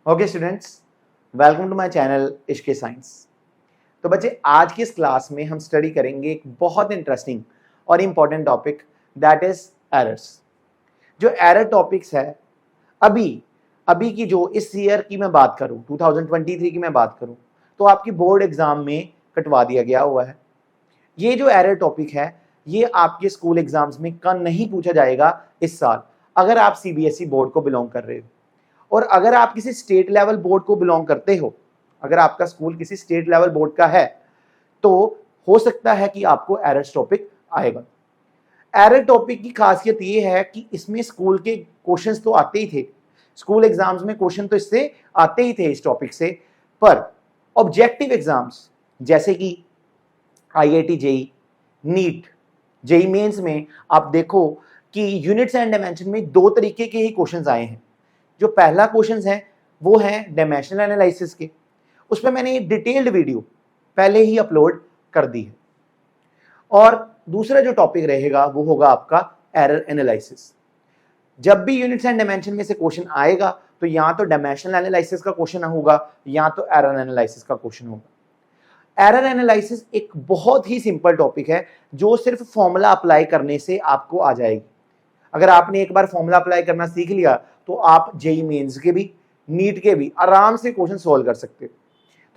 Okay students, welcome to my channel Ishq Science. तो बच्चे, आज की इस क्लास में हम स्टडी करेंगे एक बहुत इंटरेस्टिंग और important topic, that is errors. जो एरर टॉपिक्स है अभी अभी की, जो इस ईयर की मैं बात करूं, 2023 की मैं बात करूं, तो आपकी बोर्ड एग्जाम में कटवा दिया गया हुआ है। ये जो एरर टॉपिक है ये आपके स्कूल एग्जाम्स में नहीं पूछा जाएगा इस साल, अगर आप सीबीएसई बोर्ड को बिलोंग कर रहे हो। और अगर आप किसी स्टेट लेवल बोर्ड को बिलोंग करते हो, अगर आपका स्कूल किसी स्टेट लेवल बोर्ड का है, तो हो सकता है कि आपको एरर टॉपिक आएगा। एरर टॉपिक की खासियत यह है कि इसमें स्कूल के क्वेश्चंस तो आते ही थे, स्कूल एग्जाम्स में क्वेश्चन तो इससे आते ही थे इस टॉपिक से, पर ऑब्जेक्टिव एग्जाम्स जैसे कि IIT JEE, NEET, JEE Mains में आप देखो कि यूनिट्स एंड डायमेंशन में दो तरीके के ही क्वेश्चंस आए हैं। जो पहला क्वेश्चन है वो है डायमेंशनल एनालिसिस के, उसमें मैंने एक डिटेल्ड वीडियो पहले ही अपलोड कर दी है। और दूसरा जो टॉपिक रहेगा वो होगा आपका एरर एनालिसिस। जब भी यूनिट्स एंड डायमेंशन में से क्वेश्चन आएगा तो या तो डायमेंशनल एनालिसिस का क्वेश्चन होगा या तो एरर एनालिसिस का क्वेश्चन होगा। एरर एनालिसिस एक बहुत ही सिंपल टॉपिक है जो सिर्फ फॉर्मूला अप्लाई करने से आपको आ जाएगी। अगर आपने एक बार फॉर्मूला अप्लाई करना सीख लिया तो आप जेई मेंस के भी, नीट के भी आराम से क्वेश्चन सॉल्व कर सकते हो।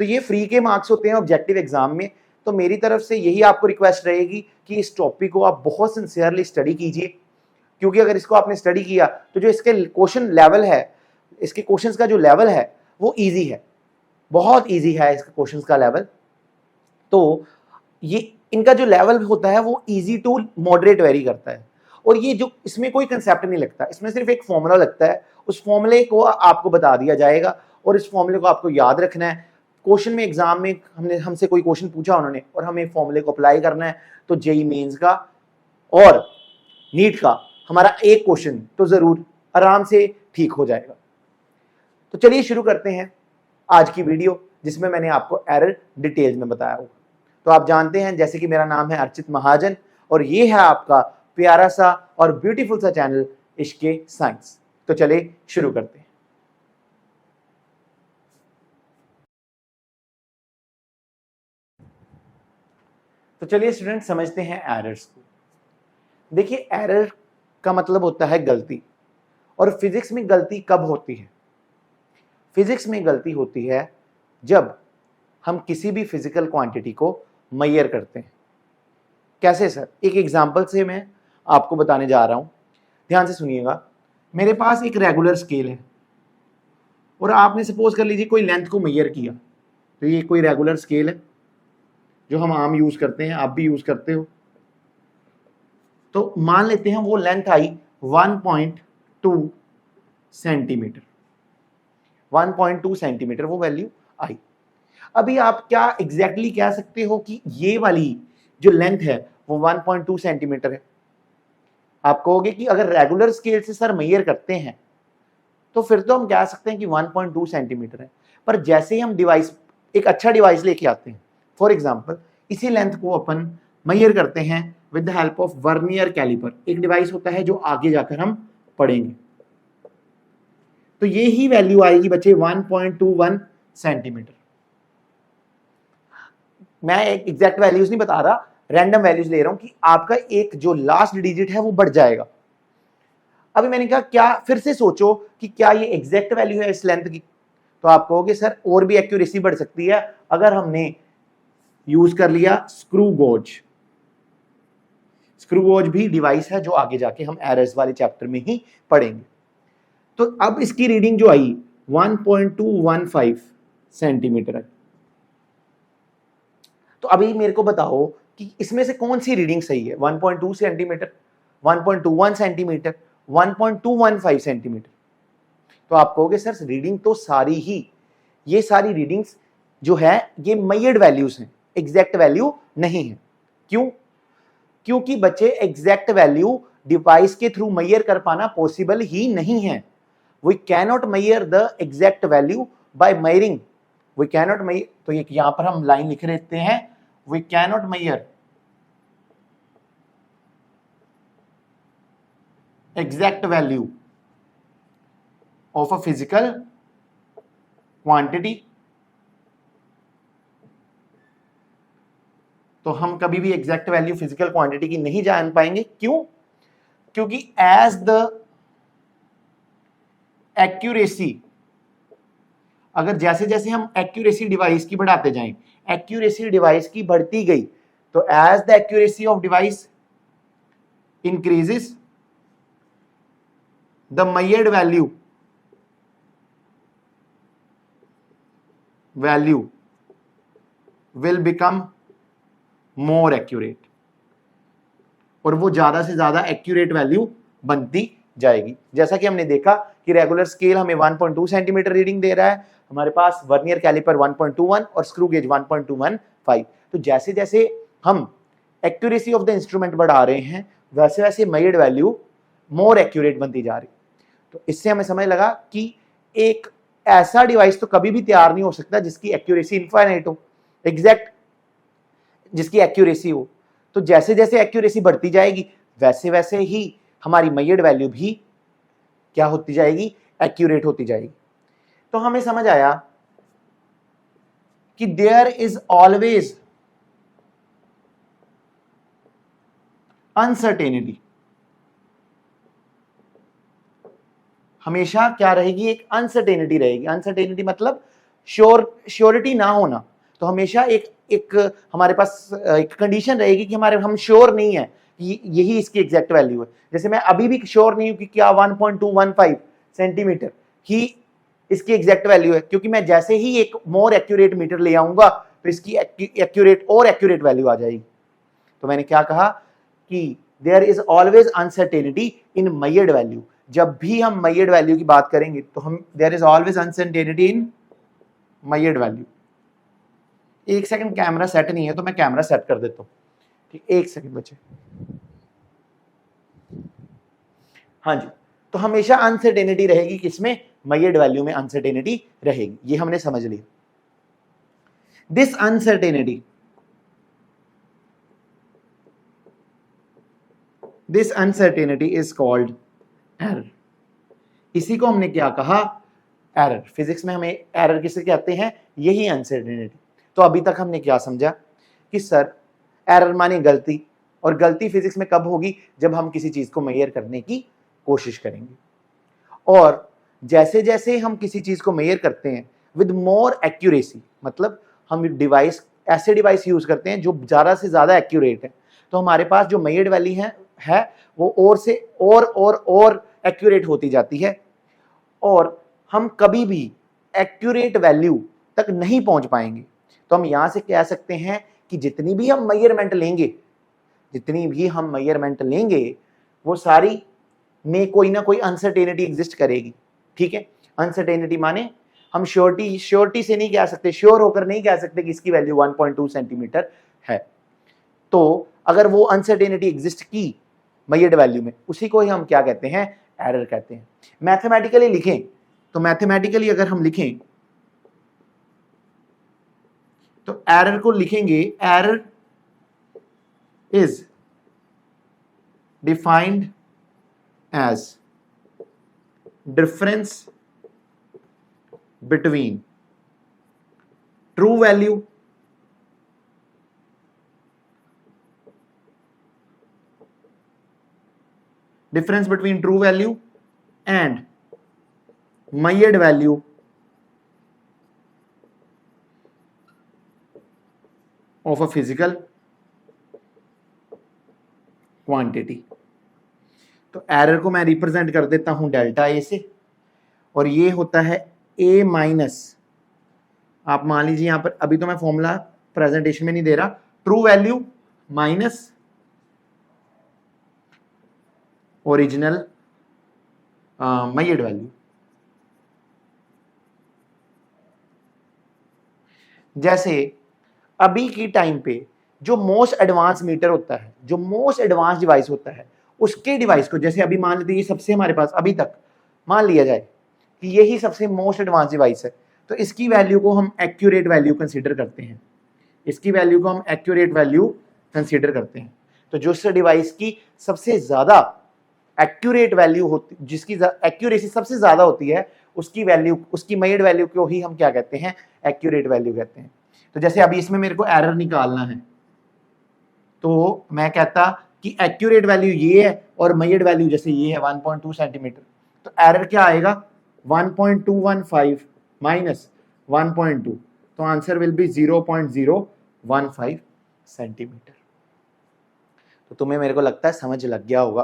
तो ये फ्री के मार्क्स होते हैं ऑब्जेक्टिव एग्जाम में। तो मेरी तरफ से यही आपको रिक्वेस्ट रहेगी कि इस टॉपिक को आप बहुत सिंसियरली स्टडी कीजिए, क्योंकि अगर इसको आपने स्टडी किया तो जो इसके क्वेश्चन लेवल है, इसके क्वेश्चंस का जो लेवल है वो ईजी है, बहुत ईजी है इसका क्वेश्चंस का लेवल। तो ये इनका जो लेवल होता है वो ईजी टू मॉडरेट वेरी करता है। और ये जो इसमें कोई कंसेप्ट नहीं लगता, इसमें सिर्फ एक फॉर्मूला लगता है, उस फॉर्मूले को आपको बता दिया जाएगा और इस फॉर्मूले को आपको याद रखना है। क्वेश्चन में एग्जाम में हमसे कोई क्वेश्चन पूछा उन्होंने और हमें फॉर्मूले को अप्लाई करना है, तो जेई मेंस का और नीट का हमारा एक क्वेश्चन तो जरूर आराम से ठीक हो जाएगा। तो चलिए शुरू करते हैं आज की वीडियो, जिसमें मैंने आपको एरर डिटेल्स में बताया होगा। तो आप जानते हैं, जैसे कि मेरा नाम है अर्चित महाजन और ये है आपका प्यारा सा और ब्यूटीफुल सा चैनल इश्के साइंस। तो चलिए शुरू करते हैं। तो चलिए स्टूडेंट समझते हैं एरर्स को। देखिए, एरर का मतलब होता है गलती। और फिजिक्स में गलती कब होती है? फिजिक्स में गलती होती है जब हम किसी भी फिजिकल क्वांटिटी को मेजर करते हैं। कैसे सर? एक एग्जांपल से मैं आपको बताने जा रहा हूं, ध्यान से सुनिएगा। मेरे पास एक रेगुलर स्केल है और आपने सपोज कर लीजिए कोई लेंथ को मेजर किया, तो ये कोई रेगुलर स्केल है जो हम आम यूज करते हैं, आप भी यूज करते हो। तो मान लेते हैं वो लेंथ आई 1.2 सेंटीमीटर, 1.2 सेंटीमीटर वो वैल्यू आई। अभी आप क्या एग्जैक्टली कह सकते हो कि ये वाली जो लेंथ है वो 1.2 सेंटीमीटर है? आप कहोगे कि अगर रेगुलर स्केल से सर मेजर करते हैं तो फिर तो हम कह सकते हैं कि 1.2 सेंटीमीटर है। पर जैसे ही हम डिवाइस, एक अच्छा डिवाइस लेके आते हैं, फॉर एग्जांपल इसी लेंथ को अपन मेजर करते हैं with the help of vernier calliper. एक डिवाइस होता है जो आगे जाकर हम पढ़ेंगे, तो ये ही वैल्यू आएगी बच्चे 1.21 सेंटीमीटर। मैं एक एग्जैक्ट वैल्यूज नहीं बता रहा, रैंडम वैल्यूज ले रहा हूं कि आपका एक जो लास्ट डिजिट है वो बढ़ जाएगा। अभी मैंने कहा क्या, फिर से सोचो कि क्या ये एग्जैक्ट वैल्यू है इस लेंथ की? तो आप कहोगे सर और भी एक्यूरेसी बढ़ सकती है अगर हमने यूज कर लिया स्क्रू गोज। स्क्रू गोज भी डिवाइस है जो आगे जाके हम एरर्स वाले चैप्टर में ही पढ़ेंगे। तो अब इसकी रीडिंग जो आई 1.215 सेंटीमीटर है। तो अभी मेरे को बताओ कि इसमें से कौन सी रीडिंग सही है? 1.2 सेंटीमीटर, 1.21 सेंटीमीटर, 1.215 सेंटीमीटर? तो आप कहोगे सर रीडिंग तो सारी ही, ये सारी रीडिंग्स जो है ये मेजर्ड वैल्यूज हैं, एग्जैक्ट वैल्यू नहीं है। क्यों? क्योंकि बच्चे एग्जैक्ट वैल्यू डिवाइस के थ्रू मेजर कर पाना पॉसिबल ही नहीं है। We cannot measure the exact value by measuring, we cannot measure. तो ये यहां पर हम लाइन लिख लेते हैं, we cannot measure exact value of a physical quantity, तो हम कभी भी एग्जैक्ट वैल्यू फिजिकल क्वांटिटी की नहीं जान पाएंगे। क्यों? क्योंकि एज द एक्यूरेसी, अगर जैसे जैसे हम एक्यूरेसी डिवाइस की बढ़ाते जाएं, एक्यूरेसी डिवाइस की बढ़ती गई, तो as the accuracy of device increases, the measured value will become more accurate, और वो ज्यादा से ज्यादा एक्यूरेट वैल्यू बनती जाएगी। जैसा कि हमने देखा कि रेगुलर स्केल हमें 1.2 सेंटीमीटर रीडिंग दे रहा है, हमारे पास वर्नियर कैलिपर 1.21 और स्क्रू गेज 1.215। तो जैसे जैसे हम एक्यूरेसी ऑफ द इंस्ट्रूमेंट बढ़ा रहे हैं, वैसे वैसे मेजर्ड वैल्यू मोर एक्यूरेट बनती जा रही। तो इससे हमें समझ लगा कि एक ऐसा डिवाइस तो कभी भी तैयार नहीं हो सकता जिसकी एक्यूरेसी इनफाइनाइट हो, एग्जैक्ट जिसकी एक्यूरेसी हो। तो जैसे जैसे एक्यूरेसी बढ़ती जाएगी, वैसे वैसे ही हमारी मेजर्ड वैल्यू भी क्या होती जाएगी, एक्यूरेट होती जाएगी। तो हमें समझ आया कि देयर इज ऑलवेज अनसर्टेनिटी, हमेशा क्या रहेगी, एक अनसर्टेनिटी रहेगी। अनसर्टेनिटी मतलब श्योरिटी ना होना। तो हमेशा एक हमारे पास एक कंडीशन रहेगी कि हम श्योर नहीं है कि यही इसकी एग्जैक्ट वैल्यू है। जैसे मैं अभी भी श्योर नहीं हूं कि क्या 1.215 सेंटीमीटर ही इसकी एग्जैक्ट वैल्यू है, क्योंकि मैं जैसे ही एक मोर एक्यूरेट मीटर ले आऊंगा तो इसकी एक्यूरेट और एक्यूरेट वैल्यू आ जाएगी। तो मैंने क्या कहा कि there is always uncertainty in measured value. जब भी हम मेजर्ड वैल्यू की बात करेंगे तो हम there is always uncertainty in measured value. एक सेकंड, कैमरा सेट नहीं है तो मैं कैमरा सेट कर देता हूं, ठीक, एक सेकंड बचे। हाँ जी, तो हमेशा अनसर्टेनिटी रहेगी, किसमें, मेजर्ड वैल्यू में अनसर्टेनिटी रहेगी। ये हमने समझ लिया। This uncertainty is called error. इसी को हमने क्या कहा, एरर। फिजिक्स में हमें एरर किसे कहते हैं, यही अनसर्टेनिटी। तो अभी तक हमने क्या समझा कि सर एरर माने गलती, और गलती फिजिक्स में कब होगी, जब हम किसी चीज को मेजर करने की कोशिश करेंगे। और जैसे जैसे हम किसी चीज को मेजर करते हैं विद मोर एक्यूरेसी, मतलब हम डिवाइस, ऐसे डिवाइस यूज करते हैं जो ज्यादा से ज्यादा एक्यूरेट है, तो हमारे पास जो मेजर्ड वैल्यू है वो और से और एक्यूरेट होती जाती है, और हम कभी भी एक्यूरेट वैल्यू तक नहीं पहुंच पाएंगे। तो हम यहां से कह सकते हैं कि जितनी भी हम मेजरमेंट लेंगे वो सारी में कोई ना कोई अनसर्टेनिटी एग्जिस्ट करेगी। ठीक है, अनसर्टेनिटी माने हम श्योरिटी से नहीं कह सकते, श्योर होकर नहीं कह सकते कि इसकी वैल्यू 1.2 सेंटीमीटर है। तो अगर वो अनसर्टेनिटी एग्जिस्ट की मेजर्ड वैल्यू में, उसी को ही हम क्या कहते हैं, एरर कहते हैं। मैथमेटिकली लिखें तो मैथमेटिकली अगर हम लिखें तो एरर को लिखेंगे, error is defined age difference between true value and measured value of a physical quantity। तो एरर को मैं रिप्रेजेंट कर देता हूं डेल्टा ए से, और ये होता है ए माइनस, आप मान लीजिए यहां पर, अभी तो मैं फॉर्मूला प्रेजेंटेशन में नहीं दे रहा, true value minus original measured value. जैसे अभी की टाइम पे जो मोस्ट एडवांस मीटर होता है, जो मोस्ट एडवांस डिवाइस होता है, उसके डिवाइस को, जैसे अभी मान लेते हैं ये सबसे हमारे पास अभी तक मान लिया जाए कि यही सबसे मोस्ट एडवांस डिवाइस है, तो इसकी वैल्यू को हम एक्यूरेट वैल्यू कंसीडर करते हैं। तो जो उस डिवाइस की सबसे ज्यादा एक्यूरेट वैल्यू होती, जिसकी एक्यूरेसी सबसे ज्यादा होती है, उसकी वैल्यू, उसकी मेजर्ड वैल्यू को ही हम क्या कहते हैं, एक्यूरेट वैल्यू कहते हैं। तो जैसे अभी इसमें मेरे को एरर निकालना है, तो मैं कहता कि एक्यूरेट वैल्यू ये है और मेजर्ड वैल्यू जैसे ये है 1.2 सेंटीमीटर, तो एरर क्या आएगा 1.215 माइनस 1.2, तो आंसर विल बी 0.015 सेंटीमीटर। तो तुम्हें मेरे को लगता है समझ लग गया होगा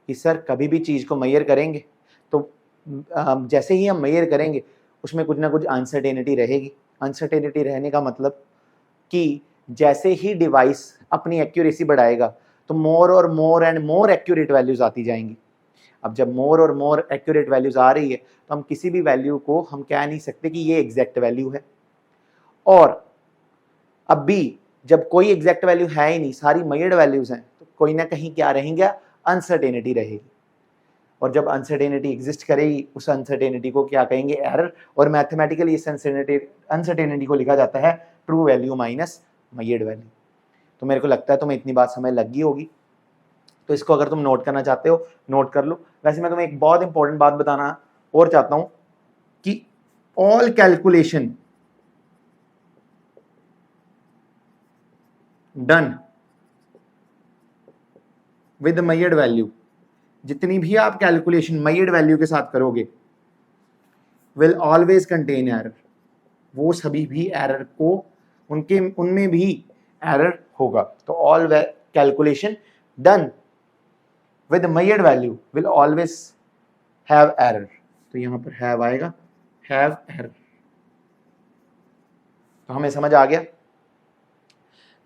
कि सर कभी भी चीज को मेजर करेंगे तो जैसे ही हम मेजर करेंगे उसमें कुछ ना कुछ अनसर्टेनिटी रहेगी। अनसर्टेनिटी रहने का मतलब कि जैसे ही डिवाइस अपनी एक्यूरेसी बढ़ाएगा तो मोर और more and more accurate values आती जाएंगी। अब जब मोर और मोर एक्यूरेट वैल्यूज आ रही है तो हम किसी भी वैल्यू को हम कह नहीं सकते कि ये एग्जैक्ट वैल्यू है, और अब भी जब कोई एग्जैक्ट वैल्यू है ही नहीं, सारी मेजर्ड वैल्यूज हैं, तो कोई ना कहीं क्या रहेंगे, अनसर्टेनिटी रहेगी। और जब अनसर्टेनिटी एग्जिस्ट करेगी उस अनसर्टेनिटी को क्या कहेंगे, एरर। और मैथमेटिकली इस अनसर्टेनिटी को लिखा जाता है true value minus measured value. तो मेरे को लगता है तुम्हें इतनी बात समझ लग गई होगी, तो इसको अगर तुम नोट करना चाहते हो नोट कर लो। वैसे मैं तुम्हें एक बहुत इंपॉर्टेंट बात बताना और चाहता हूं कि all calculation done with measured value, जितनी भी आप कैलकुलेशन मेजर्ड वैल्यू के साथ करोगे, विल ऑलवेज कंटेन एरर, वो सभी भी एरर को उनमें भी एरर होगा। तो all calculation done with measured value will always have error. तो यहां पर हैव आएगा, हैव एरर। तो हमें समझ आ गया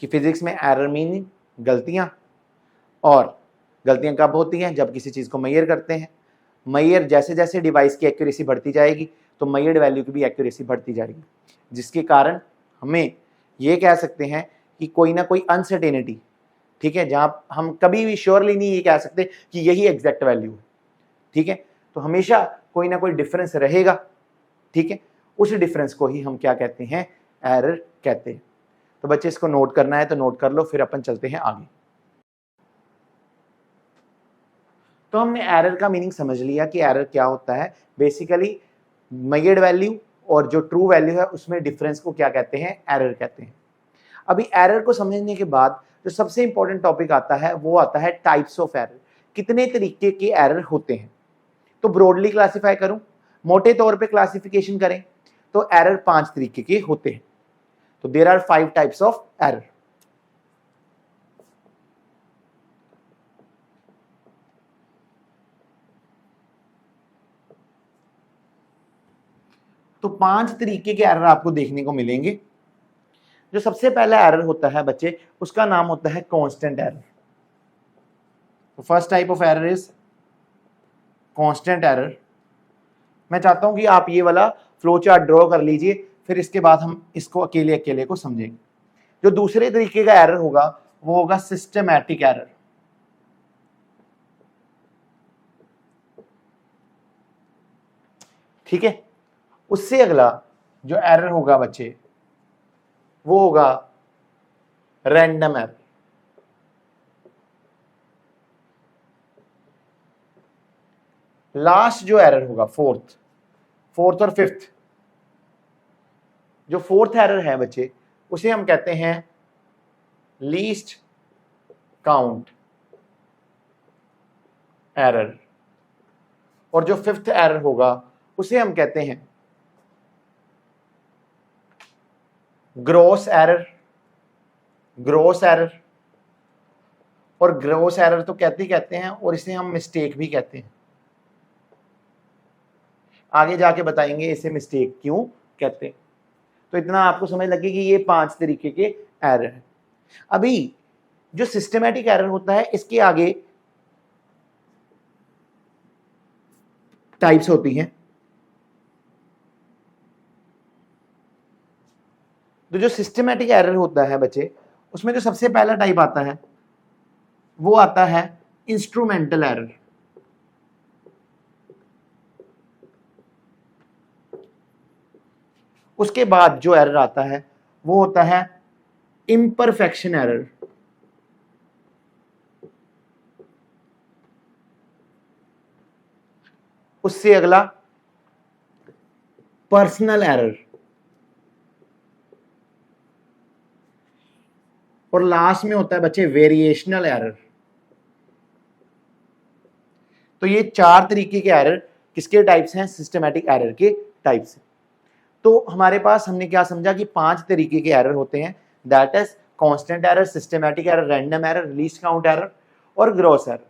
कि फिजिक्स में एरर मीनिंग गलतियां, और गलतियां कब होती हैं, जब किसी चीज को मेजर करते हैं। मेजर जैसे जैसे डिवाइस की एक्यूरेसी बढ़ती जाएगी तो मेजर्ड वैल्यू की भी एक्यूरेसी बढ़ती जाएगी, जिसके कारण हमें ये कह सकते हैं कि कोई ना कोई अनसर्टेनिटी, ठीक है, जहां हम कभी भी श्योरली नहीं ये कह सकते कि यही एग्जैक्ट वैल्यू है, ठीक है। तो हमेशा कोई ना कोई डिफरेंस रहेगा, ठीक है, उस डिफरेंस को ही हम क्या कहते हैं, एरर कहते हैं। तो बच्चे इसको नोट करना है तो नोट कर लो, फिर अपन चलते हैं आगे। तो हमने एरर का मीनिंग समझ लिया कि एरर क्या होता है। बेसिकली मेजर्ड वैल्यू और जो ट्रू वैल्यू है उसमें डिफरेंस को क्या कहते हैं, एरर कहते हैं। अभी एरर को समझने के बाद जो सबसे इंपॉर्टेंट टॉपिक आता है वो आता है टाइप्स ऑफ एरर। कितने तरीके के एरर होते हैं। तो ब्रॉडली क्लासिफाई करूं, मोटे तौर पे क्लासिफिकेशन करें तो एरर 5 तरीके के होते हैं। तो there are 5 types of error. तो 5 तरीके के एरर आपको देखने को मिलेंगे। जो सबसे पहला एरर होता है बच्चे, उसका नाम होता है कांस्टेंट एरर। तो first type of error is constant error. मैं चाहता हूं कि आप ये वाला फ्लो चार्ट ड्रॉ कर लीजिए, फिर इसके बाद हम इसको अकेले अकेले को समझेंगे। जो दूसरे तरीके का एरर होगा वो होगा सिस्टमैटिक एरर। ठीक है, उससे अगला जो एरर होगा बच्चे वो होगा रैंडम एरर। लास्ट जो एरर होगा फोर्थ और फिफ्थ, जो फोर्थ एरर है बच्चे उसे हम कहते हैं लीस्ट काउंट एरर, और जो फिफ्थ एरर होगा उसे हम कहते हैं ग्रॉस एरर। और ग्रॉस एरर तो कहते हैं और इसे हम मिस्टेक भी कहते हैं। आगे जाके बताएंगे इसे मिस्टेक क्यों कहते हैं। तो इतना आपको समझ लगे कि ये 5 तरीके के एरर हैं। अभी जो सिस्टमैटिक एरर होता है इसके आगे टाइप्स होती हैं। तो जो सिस्टमैटिक एरर होता है बच्चे, उसमें जो सबसे पहला टाइप आता है वो आता है इंस्ट्रूमेंटल एरर। उसके बाद जो एरर आता है वो होता है इम्परफेक्शन एरर। उससे अगला पर्सनल एरर, और लास्ट में होता है बच्चे वेरिएशनल एरर। तो ये 4 तरीके के एरर किसके टाइप्स हैं? सिस्टमैटिक एरर के टाइप्स। तो हमारे पास हमने क्या समझा कि 5 तरीके के एरर होते हैं, that is constant error, systematic error, random error, least count error और ग्रॉस एरर।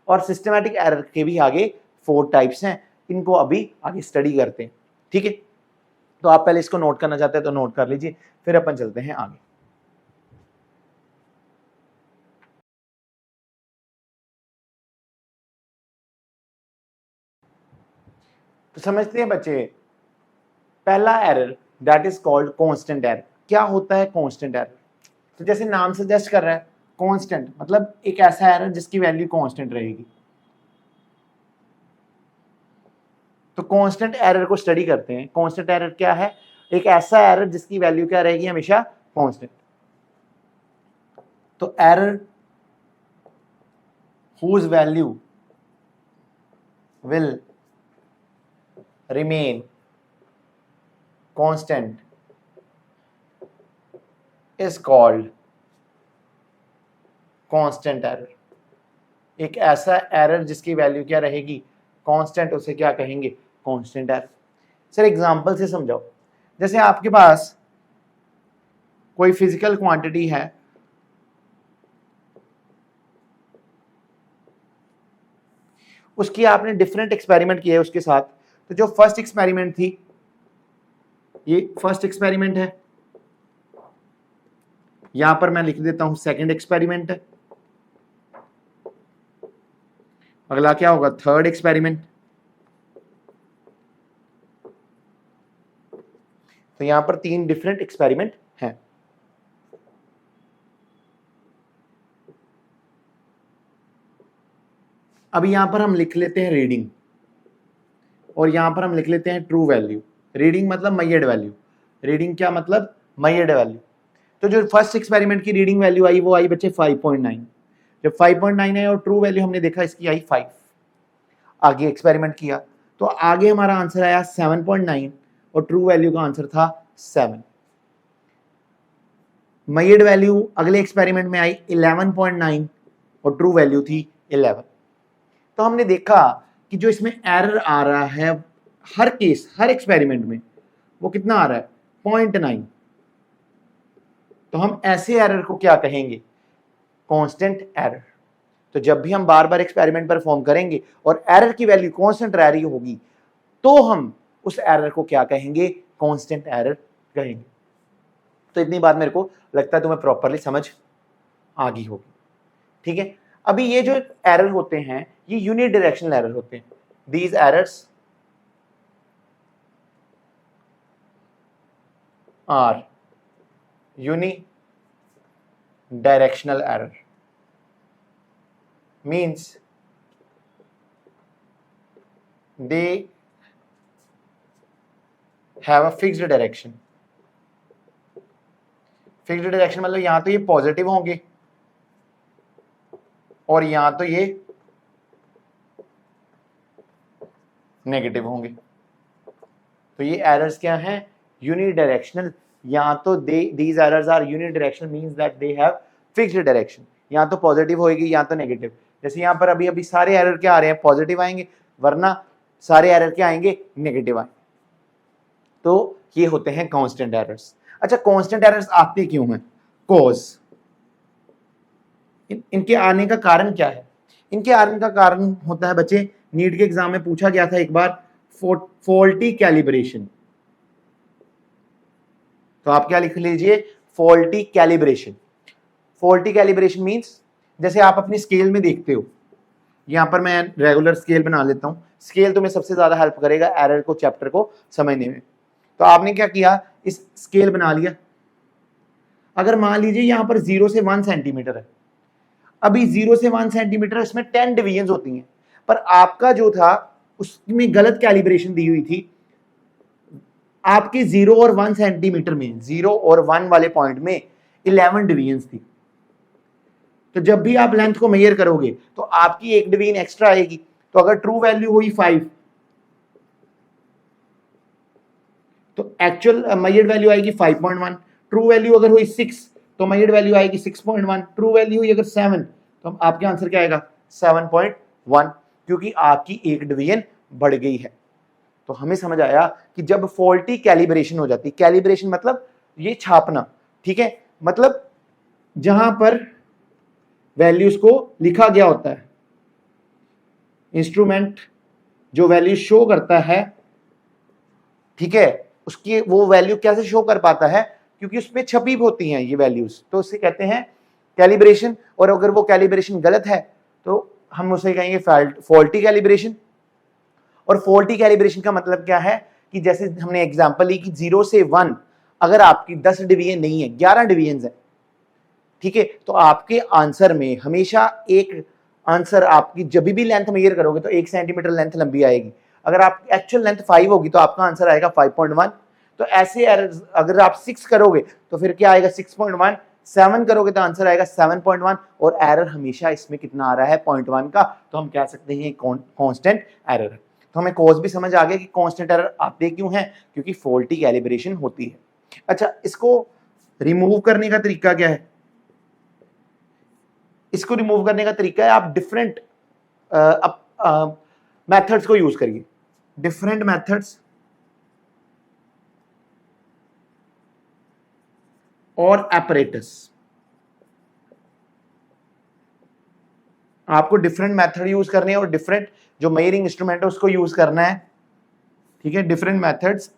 और सिस्टमैटिक एरर के भी आगे 4 टाइप्स हैं, इनको अभी आगे स्टडी करते हैं। ठीक है, तो आप पहले इसको नोट करना चाहते हैं तो नोट कर लीजिए, फिर अपन चलते हैं आगे। तो समझते हैं बच्चे, पहला error that is called constant error. क्या होता है कांस्टेंट एरर? तो जैसे नाम सजेस्ट कर रहा है, कांस्टेंट मतलब एक ऐसा एरर जिसकी वैल्यू कांस्टेंट रहेगी। तो कांस्टेंट एरर को स्टडी करते हैं। कांस्टेंट एरर क्या है? एक ऐसा एरर जिसकी वैल्यू क्या रहेगी? हमेशा कांस्टेंट। तो error whose value will remain constant is called constant error। एक ऐसा एरर जिसकी वैल्यू क्या रहेगी? कांस्टेंट, उसे क्या कहेंगे? Constant error. सर एग्जांपल से समझाओ। जैसे आपके पास कोई फिजिकल क्वांटिटी है, उसकी आपने डिफरेंट एक्सपेरिमेंट किए उसके साथ। तो जो फर्स्ट एक्सपेरिमेंट थी, ये फर्स्ट एक्सपेरिमेंट है, यहां पर मैं लिख देता हूं सेकंड एक्सपेरिमेंट है। अगला क्या होगा? Third experiment. तो यहां पर 3 डिफरेंट एक्सपेरिमेंट हैं। अब यहां पर हम लिख लेते हैं रीडिंग, और यहां पर हम लिख लेते हैं ट्रू वैल्यू। रीडिंग मतलब मेजर्ड वैल्यू। रीडिंग क्या मतलब? Measured value. तो जो फर्स्ट एक्सपेरिमेंट की रीडिंग वैल्यू आई वो आई बच्चे 5.9। जब 5.9 है और ट्रू वैल्यू हमने देखा इसकी आई 5। आगे एक्सपेरिमेंट किया तो आगे हमारा आंसर आया 7.9 और ट्रू वैल्यू का आंसर था 7। मेजर्ड वैल्यू अगले एक्सपेरिमेंट में आई 11.9 और ट्रू वैल्यू थी 11। तो हमने देखा कि जो इसमें एरर आ रहा है हर केस, हर एक्सपेरिमेंट में, वो कितना आ रहा है? 0.9। तो हम ऐसे एरर को क्या कहेंगे? Constant error. तो जब भी हम बार बार एक्सपेरिमेंट परफॉर्म करेंगे और एरर की वैल्यू कांस्टेंट रह रही होगी, तो हम उस एरर को क्या कहेंगे? कांस्टेंट एरर कहेंगे। तो इतनी बात मेरे को लगता है तुम्हें प्रॉपरली समझ आ गई होगी। ठीक है, अभी ये जो एरर होते हैं ये यूनि डायरेक्शनल एरर होते हैं। These errors are unidirectional error, means they have a fixed direction। Fixed direction मतलब यहां तो ये पॉजिटिव होंगे और यहां तो ये नेगेटिव होंगे। तो ये एरर्स क्या हैं? Unidirectional. यहां तो these errors are unidirectional means that they have fixed direction. यहां तो पॉजिटिव होएगी, यहां तो नेगेटिव। जैसे यहां पर अभी अभी सारे एरर क्या आ रहे हैं? पॉजिटिव आएंगे, वरना सारे एरर क्या आएंगे? नेगेटिव आएंगे। तो ये होते हैं कांस्टेंट एरर्स। अच्छा, कांस्टेंट एरर्स आते क्यों हैं? कॉज, इनके आने का कारण क्या है? इनके आने का कारण होता है बच्चे, नीट के एग्जाम में पूछा गया था एक बार, फॉल्टी कैलिब्रेशन। तो आप क्या लिख लीजिए? Faulty calibration. Faulty calibration means जैसे आप अपनी स्केल में देखते हो, यहां पर मैं रेगुलर स्केल बना लेता हूं। स्केल तुम्हें सबसे ज्यादा हेल्प करेगा एरर को, चैप्टर को समझने में। तो आपने क्या किया? इस स्केल बना लिया। अगर मान लीजिए यहां पर 0 से 1 सेंटीमीटर है, अभी 0 से 1 सेंटीमीटर, इसमें 10 डिवीजन होती हैं, पर आपका जो था उसमें गलत कैलिब्रेशन दी हुई थी। आपके 0 और 1 सेंटीमीटर में, 0 और 1 वाले पॉइंट में 11 डिवीजन थी। तो जब भी आप लेंथ को मेजर करोगे तो आपकी एक डिवीजन एक्स्ट्रा आएगी। तो अगर ट्रू वैल्यू हुई 5, एक्चुअल मेजर्ड वैल्यू आएगी 5.1, ट्रू वैल्यू अगर हुई 6 तो मेजर्ड वैल्यू आएगी 6.1, ट्रू वैल्यू हुई अगर 7 तो आपके आंसर क्या आएगा 7.1, क्योंकि आपकी एक डिवीजन बढ़ गई है। तो हमें समझ आया कि जब फॉल्टी कैलिब्रेशन हो जाती, कैलिब्रेशन मतलब ये छापना, ठीक है, मतलब जहां पर वैल्यूज को लिखा गया होता है, इंस्ट्रूमेंट जो वैल्यू शो करता है, ठीक है, उसकी वो वैल्यू कैसे शो कर पाता है, क्योंकि उसमें छपी होती हैं ये वैल्यूज, तो उसे कहते हैं कैलिब्रेशन। और अगर वो कैलिब्रेशन गलत है तो हम उसे कहेंगे फॉल्टी कैलिब्रेशन। और फॉल्टी कैलिब्रेशन का मतलब क्या है कि जैसे हमने एग्जांपल ली कि 0 से 1 अगर आपकी 10 डिवीजन नहीं है, 11 डिवीजन है, ठीक है, तो आपके आंसर में हमेशा एक आंसर आपकी जब भी लेंथ मेजर करोगे तो 1 सेंटीमीटर लेंथ लंबी आएगी। अगर आप एक्चुअल लेंथ 5 होगी तो आपका आंसर आएगा 5.1। तो ऐसे अगर आप 6 करोगे तो फिर क्या आएगा 6.1, 7 करोगे तो आंसर आएगा 7.1, और एरर हमेशा इसमें कितना आ रहा है 0.1 का, तो हम कह सकते हैं कांस्टेंट एरर है। तो हमें कॉज भी समझ आ गया कि कांस्टेंट एरर आते क्यों हैं, क्योंकि फॉल्टी कैलिब्रेशन होती है। अच्छा, इसको रिमूव करने का तरीका क्या है? इसको रिमूव करने का तरीका है आप डिफरेंट मेथड्स को यूज करिए, डिफरेंट मेथड्स और एपरेटस। आपको डिफरेंट मेथड यूज करने हैं और डिफरेंट जो मेजरिंग इंस्ट्रूमेंट है उसको यूज करना है, ठीक है, डिफरेंट मेथड्स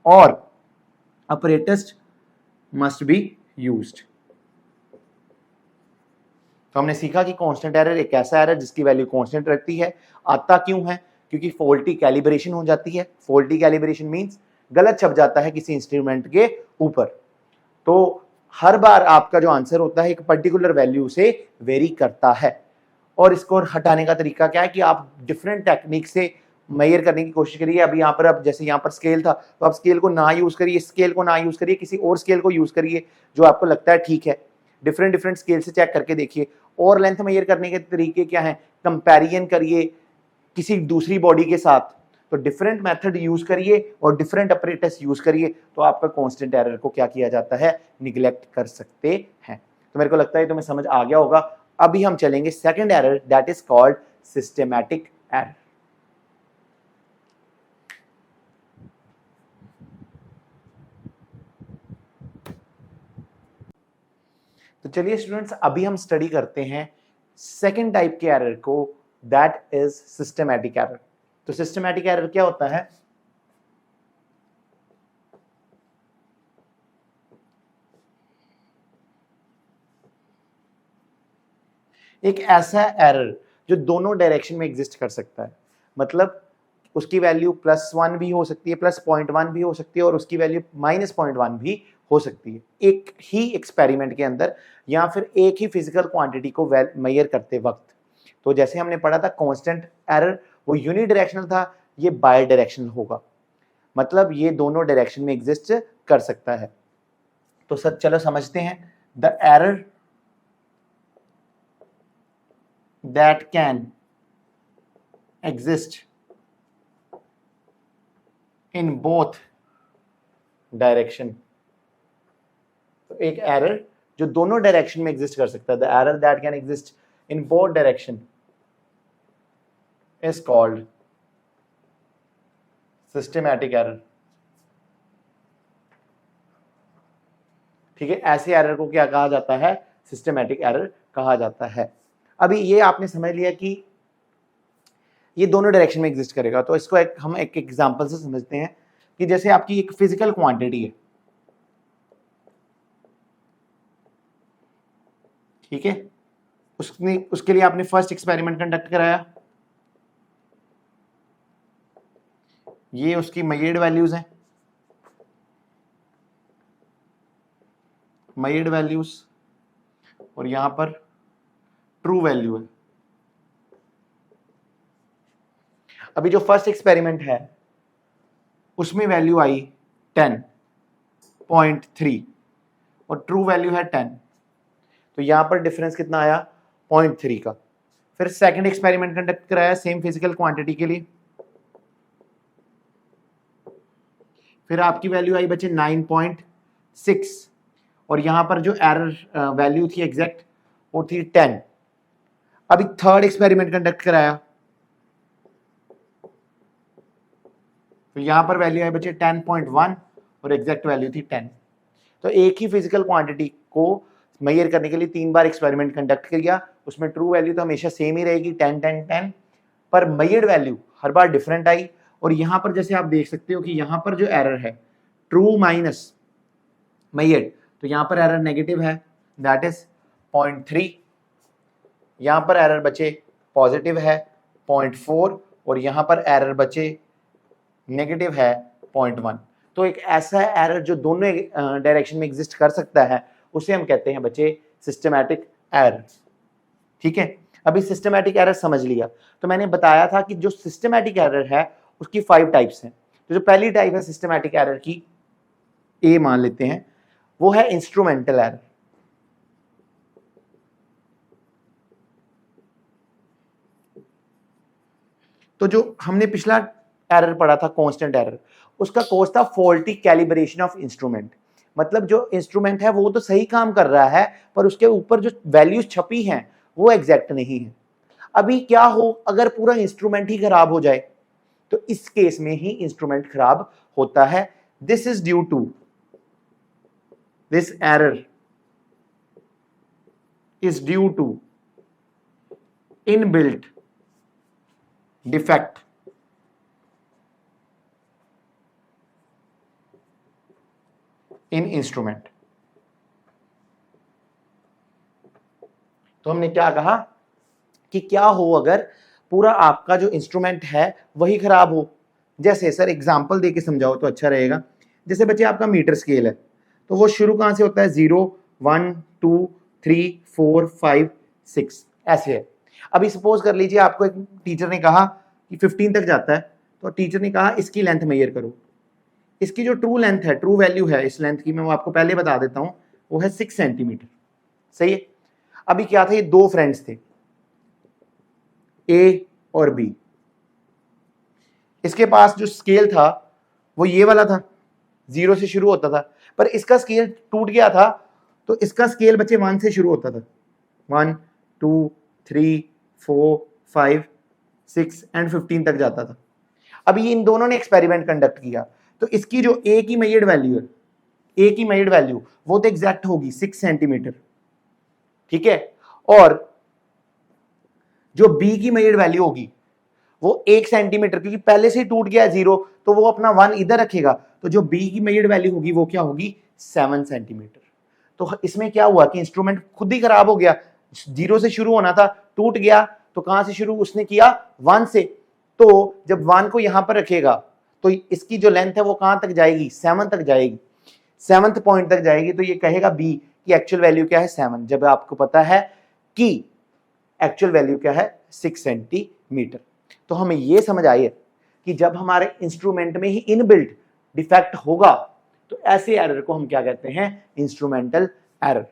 और apparatus must be used। तो हमने सीखा कि कांस्टेंट एरर एक ऐसा एरर जिसकी वैल्यू कांस्टेंट रहती है। आता क्यों है? क्योंकि फॉल्टी कैलिब्रेशन हो जाती है। फॉल्टी कैलिब्रेशन मींस गलत छप जाता है किसी इंस्ट्रूमेंट के ऊपर। तो हर बार आपका जो आंसर होता है एक पर्टिकुलर वैल्यू से वेरी करता है। और इसको हटाने का तरीका क्या है कि आप डिफरेंट टेक्निक से मेजर करने की कोशिश करिए। अभी यहाँ पर, अब जैसे यहाँ पर स्केल था तो आप स्केल को ना यूज करिए, स्केल को ना यूज करिए, किसी और स्केल को यूज करिए जो आपको लगता है ठीक है। डिफरेंट डिफरेंट स्केल से चेक करके देखिए। और लेंथ मेजर करने के तरीके क्या है, कंपैरिजन करिए किसी दूसरी बॉडी के साथ। तो डिफरेंट मेथड यूज करिए और डिफरेंट अपरेटस यूज करिए, तो आपका कांस्टेंट एरर को क्या किया जाता है, निगलेक्ट कर सकते हैं। तो मेरे को लगता है तुम्हें समझ आ गया होगा। अभी हम चलेंगे second error, that is called systematic error. तो चलिए स्टूडेंट्स, अभी हम स्टडी करते हैं सेकंड टाइप के एरर को, दैट इज सिस्टेमैटिक एरर। तो सिस्टेमैटिक एरर क्या होता है? एक ऐसा एरर जो दोनों डायरेक्शन में एग्जिस्ट कर सकता है। मतलब उसकी वैल्यू +1 भी हो सकती है, +0.1 भी हो सकती है, और उसकी वैल्यू -0.1 भी हो सकती है एक ही एक्सपेरिमेंट के अंदर, या फिर एक ही फिजिकल क्वांटिटी को मेजर करते वक्त। तो जैसे हमने पढ़ा था कांस्टेंट एरर, वो यूनिडायरेक्शनल था, ये बाई डायरेक्शनल होगा। मतलब ये दोनों डायरेक्शन में एग्जिस्ट कर सकता है। तो सर चलो समझते हैं। The error that can exist in both direction। तो एक एरर जो दोनों डायरेक्शन में एग्जिस्ट कर सकता है, the error that can exist in both direction is called systematic error. ठीक है, ऐसे एरर को क्या कहा जाता है, सिस्टेमैटिक एरर कहा जाता है। अभी ये आपने समझ लिया कि ये दोनों डायरेक्शन में एग्जिस्ट करेगा। तो इसको हम एक एग्जांपल से समझते हैं कि जैसे आपकी एक फिजिकल क्वांटिटी है, ठीक है, उसके लिए आपने फर्स्ट एक्सपेरिमेंट कंडक्ट कराया, ये उसकी मेजर्ड वैल्यूज हैं, मेजर्ड वैल्यूज, और यहां पर ट्रू वैल्यू है। अभी जो फर्स्ट एक्सपेरिमेंट है उसमें वैल्यू आई 10.3 और ट्रू वैल्यू है 10, तो यहां पर डिफरेंस कितना आया, 0.3 का। फिर सेकंड एक्सपेरिमेंट कंडक्ट कराया सेम फिजिकल क्वांटिटी के लिए, फिर आपकी वैल्यू आई बच्चे 9.6 और यहां पर जो एरर वैल्यू थी एग्जैक्ट वो थी 10। अभी थर्ड एक्सपेरिमेंट कंडक्ट कराया तो यहां पर वैल्यू आई बच्चे 10.1 और एग्जैक्ट वैल्यू थी 10। तो एक ही फिजिकल क्वांटिटी को मेजर करने के लिए 3 बार एक्सपेरिमेंट कंडक्ट किया, उसमें ट्रू वैल्यू तो हमेशा सेम ही रहेगी 10 10 10, पर measured value her bar different I. और यहां पर जैसे आप देख सकते हो कि यहां पर जो एरर है ट्रू माइनस मेजर्ड, तो यहां पर एरर नेगेटिव है दैट इज 0.3, यहां पर एरर बचे पॉजिटिव है 0.4 और यहां पर एरर बचे नेगेटिव है 0.1। तो एक ऐसा एरर जो दोनों डायरेक्शन में एग्जिस्ट कर सकता है उसे हम कहते हैं बच्चे सिस्टमैटिक एरर। ठीक है, अभी सिस्टमैटिक एरर समझ लिया। तो मैंने बताया था कि जो सिस्टमैटिक एरर है उसकी 5 टाइप्स हैं। तो जो पहली टाइप है सिस्टमैटिक एरर की, ए मान लेते हैं, वो है इंस्ट्रूमेंटल एरर। तो जो हमने पिछला एरर पढ़ा था कांस्टेंट एरर, उसका कोर्स था फॉल्टी कैलिब्रेशन ऑफ इंस्ट्रूमेंट। मतलब जो इंस्ट्रूमेंट है वो तो सही काम कर रहा है पर उसके ऊपर जो वैल्यूज छपी हैं वो एग्जैक्ट नहीं है। अभी क्या हो अगर पूरा इंस्ट्रूमेंट ही खराब हो जाए, तो इस केस में ही इंस्ट्रूमेंट खराब होता है। This is due to, this error is due to inbuilt defect in instrument. तो हमने क्या कहा कि क्या हो अगर पूरा आपका जो इंस्ट्रूमेंट है वही खराब हो। जैसे सर एग्जांपल देके समझाओ तो अच्छा रहेगा। जैसे बच्चे आपका मीटर स्केल है, तो वो शुरू कहां से होता है 0 1 2 3 4 5 6 ऐसे है। अभी सपोज कर लीजिए आपको एक टीचर ने कहा कि 15 तक जाता है, तो टीचर ने कहा इसकी लेंथ मेजर करो। इसकी जो ट्रू लेंथ है, ट्रू वैल्यू है इस लेंथ की, मैं वो आपको पहले बता देता हूं, वो है 6 सेंटीमीटर। सही है। अभी क्या था, ये दो फ्रेंड्स थे ए और बी। इसके पास जो स्केल था वो ये वाला था, 0 से शुरू होता था, पर इसका स्केल टूट गया था। तो इसका स्केल बच्चे 1 से शुरू होता था, 1 2 3 4 5 6 एंड 15 तक जाता था। अभी इन दोनों ने एक्सपेरिमेंट कंडक्ट किया, तो इसकी जो ए की मेजर्ड वैल्यू है, ए की मेजर्ड वैल्यू वो तो एग्जैक्ट होगी 6 सेंटीमीटर। ठीक है, और जो बी की मेजर्ड वैल्यू होगी वो 1 सेंटीमीटर, क्योंकि पहले से ही टूट गया 0, तो वो अपना 1 इधर रखेगा, तो जो बी की मेजर्ड वैल्यू होगी वो क्या होगी 7 सेंटीमीटर। तो इसमें क्या हुआ कि इंस्ट्रूमेंट खुद ही खराब हो गया, 0 से शुरू होना था, टूट गया। तो कहां से शुरू उसने किया 1 से, तो जब 1 को यहां पर रखेगा तो इसकी जो लेंथ है वो कहां तक जाएगी 7 तक जाएगी, 7th पॉइंट तक जाएगी। तो ये कहेगा बी की एक्चुअल वैल्यू क्या है 7, जब आपको पता है कि एक्चुअल वैल्यू क्या है 6 सेंटीमीटर। तो हमें यह समझ आए कि जब हमारे इंस्ट्रूमेंट में ही इनबिल्ट डिफेक्ट होगा तो ऐसे एरर को हम क्या कहते हैं इंस्ट्रूमेंटल एरर।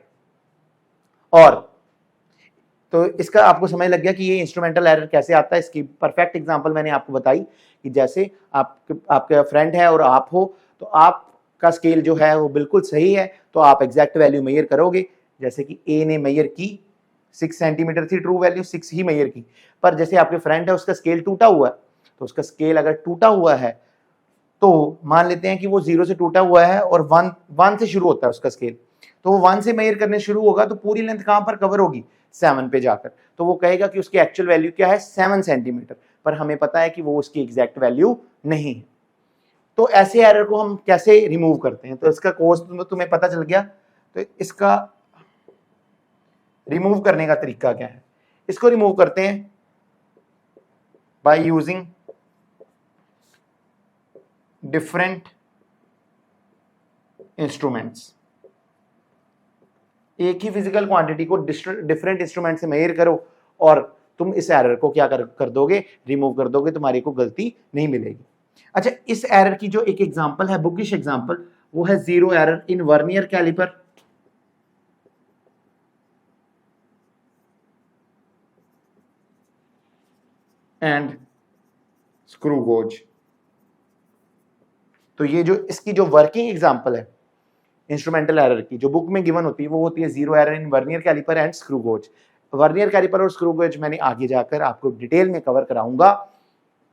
और तो इसका आपको समझ लग गया कि ये इंस्ट्रूमेंटल एरर कैसे आता है। इसकी परफेक्ट एग्जांपल मैंने आपको बताई कि जैसे आपका फ्रेंड है और आप हो, तो आपका स्केल जो है वो बिल्कुल सही है, तो आप एग्जैक्ट वैल्यू मेजर करोगे। जैसे कि ए ने मेजर की 6 सेंटीमीटर थी ट्रू वैल्यू, 6 ही मेजर की, पर जैसे आपके फ्रेंड है उसका स्केल टूटा हुआ है, तो उसका स्केल अगर टूटा हुआ है तो मान लेते हैं कि वो 0 से टूटा हुआ है और 1 से शुरू होता है उसका स्केल, तो वो 1 से मेजर करने शुरू होगा तो पूरी लेंथ कहां पर कवर होगी 7 पे जाकर, तो वो कहेगा कि उसकी एक्चुअल वैल्यू क्या है 7 सेंटीमीटर, पर हमें पता है कि वो उसकी एग्जैक्ट वैल्यू नहीं है। तो ऐसे एरर को हम कैसे रिमूव करते हैं, तो इसका कोर्स तुम्हें पता चल गया। तो इसका रिमूव करने का तरीका क्या है, इसको रिमूव करते हैं बाय यूजिंग डिफरेंट इंस्ट्रूमेंट्स। एक ही फिजिकल क्वांटिटी को डिफरेंट इंस्ट्रूमेंट से मेजर करो और तुम इस एरर को क्या कर दोगे, रिमूव कर दोगे, तुम्हारी को गलती नहीं मिलेगी। अच्छा, इस एरर की जो एक एग्जांपल है, बुकिश एग्जांपल, वो है zero error in vernier caliper and screw gauge. तो ये जो इसकी जो वर्किंग एग्जांपल है इंस्ट्रूमेंटल एरर की, जो बुक में गिवन होती है, वो होती है zero error in vernier caliper and screw gauge. Vernier caliper और स्क्रू गेज मैंने आगे जाकर आपको डिटेल में कवर कराऊंगा।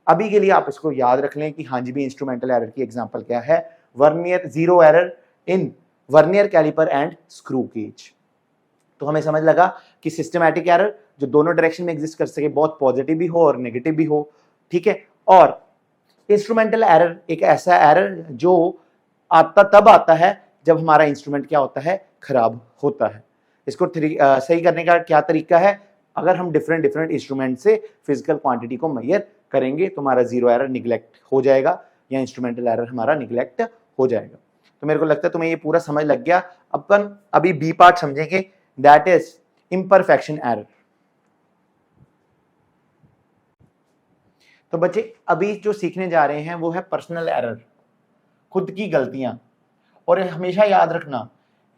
अभी के लिए आप इसको याद रख लें कि हाँ जी भी इंस्ट्रूमेंटल एरर की एग्जांपल क्या है, vernier zero error in vernier caliper and screw gauge. तो हमें समझ लगा कि सिस्टमैटिक एरर जो दोनों डायरेक्शन में एग्जिस्ट कर सके, बहुत पॉजिटिव भी हो और नेगेटिव भी हो, ठीक है। और इंस्ट्रूमेंटल एरर एक ऐसा एरर जो तब आता है जब हमारा इंस्ट्रूमेंट क्या होता है, खराब होता है। इसको सही करने का क्या तरीका है, अगर हम डिफरेंट इंस्ट्रूमेंट से फिजिकल क्वांटिटी को मेजर करेंगे तो हमारा जीरो एरर निग्लेक्ट हो जाएगा या इंस्ट्रूमेंटल एरर हमारा निग्लेक्ट हो जाएगा। तो मेरे को लगता है तुम्हें ये पूरा समझ लग गया। अपन अभी बी पार्ट समझेंगे, दैट इज इम्परफेक्शन एरर। तो बच्चे अभी जो सीखने जा रहे हैं वो है पर्सनल एरर, खुद की गलतियां। और हमेशा याद रखना,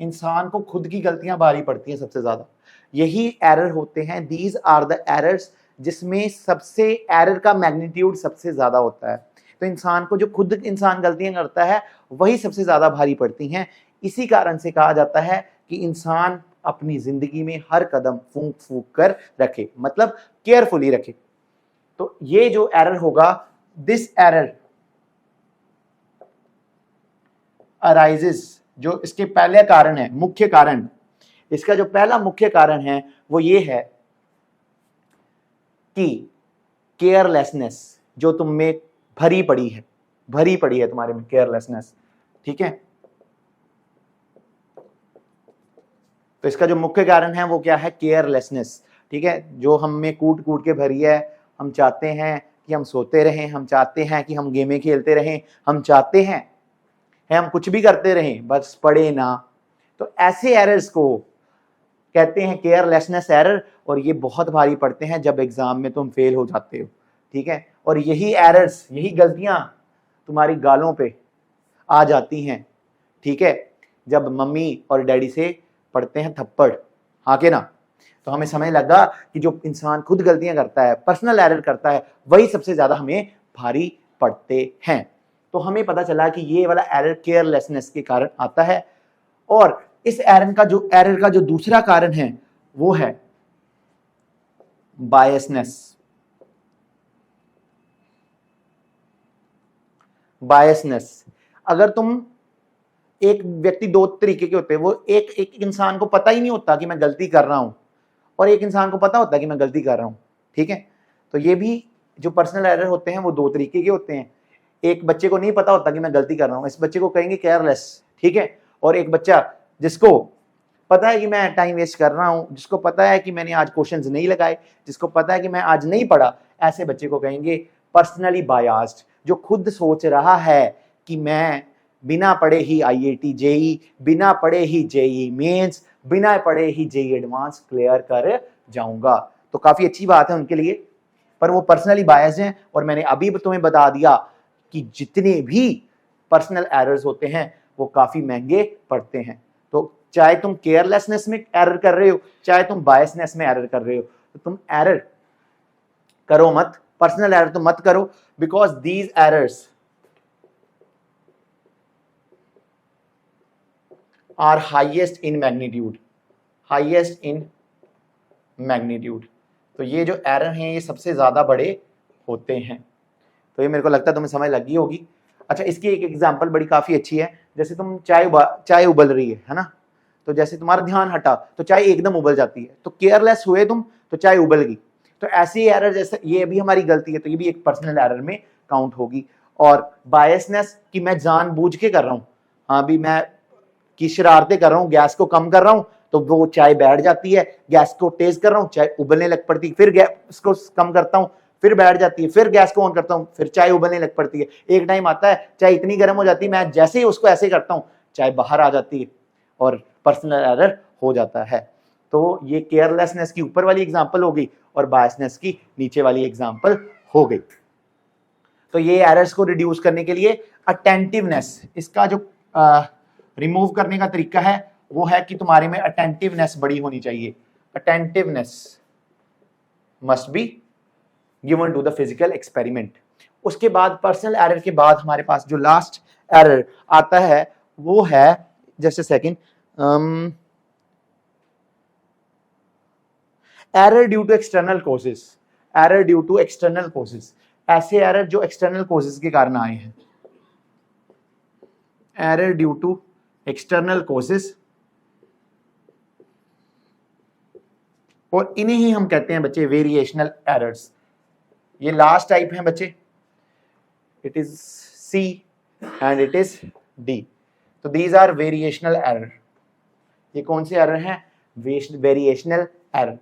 इंसान को खुद की गलतियां भारी पड़ती हैं सबसे ज्यादा। यही एरर होते हैं, दीज आर द एरर्स जिसमें सबसे एरर का मैग्नीट्यूड सबसे ज्यादा होता है। तो इंसान को जो खुद इंसान गलतियां करता है वही सबसे ज्यादा भारी पड़ती हैं। इसी कारण से कहा जाता है कि इंसान अपनी जिंदगी में हर कदम फूंक फूंक कर रखे, मतलब केयरफुली रखे। तो ये जो एरर होगा, दिस एरर अराइजेस, जो इसके पहले कारण है, मुख्य कारण, इसका जो पहला मुख्य कारण है वो ये है कि केयरलेसनेस जो तुम में भरी पड़ी है तुम्हारे में केयरलेसनेस, ठीक है। तो इसका जो मुख्य कारण है वो क्या है, केयरलेसनेस, ठीक है। जो हम में कूट कूट के भरी है। हम चाहते हैं कि हम सोते रहें, हम चाहते हैं कि हम गेमें खेलते रहें, हम चाहते हैं हम कुछ भी करते रहें, बस पढ़े ना। तो ऐसे एरर्स को कहते हैं केयरलेसनेस एरर, और ये बहुत भारी पड़ते हैं जब एग्जाम में तुम फेल हो जाते हो, ठीक है। और यही एरर्स, यही गलतियां तुम्हारी गालों पे आ जाती हैं, ठीक है, जब मम्मी और डैडी से पड़ते हैं थप्पड़, हाँ के ना। तो हमें समझ लगा कि जो इंसान खुद गलतियां करता है, पर्सनल एरर करता है, वही सबसे ज्यादा हमें भारी पड़ते हैं। तो हमें पता चला कि ये वाला एरर केयरलेसनेस के कारण आता है। और इस एरर का जो दूसरा कारण है वो है बायसनेस। अगर तुम, एक व्यक्ति दो तरीके के होते हैं, वो एक इंसान को पता ही नहीं होता कि मैं गलती कर रहा हूं, और एक इंसान को पता होता है कि मैं गलती कर रहा हूं, ठीक है। तो ये भी जो पर्सनल एरर होते हैं वो दो तरीके के होते हैं। एक बच्चे को नहीं पता होता कि मैं गलती कर रहा हूं, इस बच्चे को कहेंगे केयरलेस, ठीक है। और एक बच्चा जिसको पता है कि मैं टाइम वेस्ट कर रहा हूं, जिसको पता है कि मैंने आज क्वेश्चंस नहीं लगाए, जिसको पता है कि मैं आज नहीं पढ़ा, ऐसे बच्चे को कहेंगे पर्सनली बायास्ड, जो खुद सोच रहा है कि मैं बिना पढ़े ही आईआईटी जेई, बिना पढ़े ही जेई मेंस, बिना पढ़े ही जेई एडवांस क्लियर कर जाऊंगा। तो काफी अच्छी बात है उनके लिए, पर वो पर्सनली बायस्ड हैं। और मैंने अभी तुम्हें बता दिया कि जितने भी पर्सनल एरर्स होते हैं वो काफी महंगे पड़ते हैं। तो चाहे तुम केयरलेसनेस में एरर कर रहे हो, चाहे तुम बायसनेस में एरर कर रहे हो, तो तुम एरर करो मत, पर्सनल एरर तो मत करो, because these errors are highest in magnitude. तो ये जो एरर हैं ये सबसे ज्यादा बड़े होते हैं। तो ये मेरे को लगता है तुम्हें समझ लगी होगी। अच्छा, इसकी एक एग्जांपल बड़ी काफी अच्छी है। जैसे तुम चाय उबल रही है ना, तो जैसे तुम्हारा ध्यान हटा तो चाय एकदम उबल जाती है, तो केयरलेस हुए तुम तो चाय उबल गई। तो ऐसी एरर, जैसे ये भी हमारी गलती है, तो ये भी एक पर्सनल एरर में काउंट होगी। और बायसनेस कि मैं जानबूझ के कर रहा हूँ, हाँ भी मैं की शरारतें कर रहा हूँ, गैस को कम कर रहा हूँ तो वो चाय बैठ जाती है, गैस को तेज कर रहा हूँ चाय उबलने लग पड़ती है, फिर गैस को कम करता हूँ फिर बैठ जाती है, फिर गैस को ऑन करता हूँ फिर चाय उबलने लग पड़ती है। एक टाइम आता है चाय इतनी गर्म हो जाती है, मैं जैसे ही उसको ऐसे करता हूँ चाय बाहर आ जाती है और पर्सनल एरर हो जाता है। तो ये केयरलेसनेस की ऊपर वाली एग्जांपल हो गई और बायसनेस की नीचे वाली एग्जांपल हो गई। तो ये एरर्स को रिड्यूस करने के लिए अटेंटिवनेस, इसका जो रिमूव करने का तरीका है वो है कि तुम्हारे में अटेंटिवनेस बड़ी होनी चाहिए। Attentiveness must be given to the physical experiment. उसके बाद पर्सनल एरर के बाद हमारे पास जो लास्ट एरर आता है वो है, just a second, error due to external causes. Error due to external causes, ऐसे एरर जो एक्सटर्नल कॉजेज के कारण आए हैं, error due to external causes, और इन्हें ही हम कहते हैं बच्चे वेरिएशनल एरर्स। ये लास्ट टाइप है बच्चे, it is C and it is D. तो दीज आर वेरिएशनल एरर। ये कौन से एरर हैं? Variational error.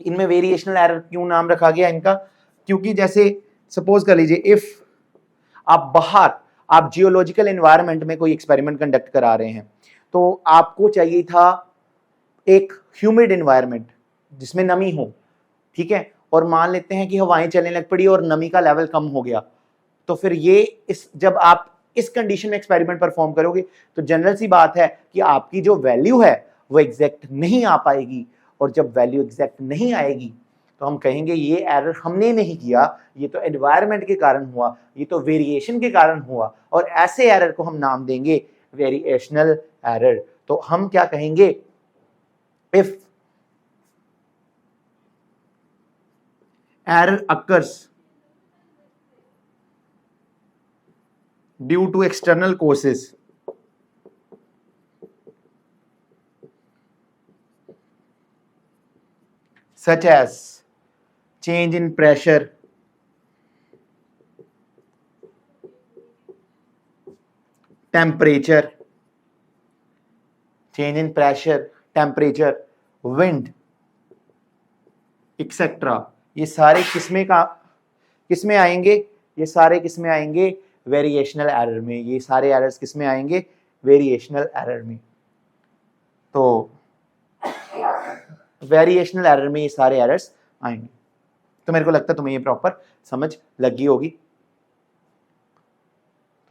इनमें वेरिएशनल एरर क्यों नाम रखा गया इनका? क्योंकि जैसे सपोज कर लीजिए, इफ आप बाहर, आप जियोलॉजिकल एनवायरनमेंट में कोई एक्सपेरिमेंट कंडक्ट करा रहे हैं, तो आपको चाहिए था एक ह्यूमिड एनवायरनमेंट जिसमें नमी हो, ठीक है, और मान लेते हैं कि हवाएं चलने लग पड़ी और नमी का लेवल कम हो गया, तो फिर जब आप इस कंडीशन में एक्सपेरिमेंट परफॉर्म करोगे तो जनरल सी बात है कि आपकी जो वैल्यू है वो एग्जैक्ट नहीं आ पाएगी, और जब वैल्यू एग्जैक्ट नहीं आएगी तो हम कहेंगे ये एरर हमने नहीं किया, ये तो एनवायरनमेंट के कारण हुआ, ये तो वेरिएशन के कारण हुआ, और ऐसे एरर को हम नाम देंगे वेरिएशनल एरर। तो हम क्या कहेंगे? If error occurs due to external causes such as change in pressure, temperature, change in pressure, temperature, wind, etc. ये सारे किसमें आएंगे? ये सारे किसमें आएंगे? वेरिएशनल एरर में। ये सारे एरर्स किसमें आएंगे? वेरिएशनल एरर में। तो वेरिएशनल एरर में ये सारे एरर्स आएंगे। तो मेरे को लगता है तुम्हें ये प्रॉपर समझ लगी होगी।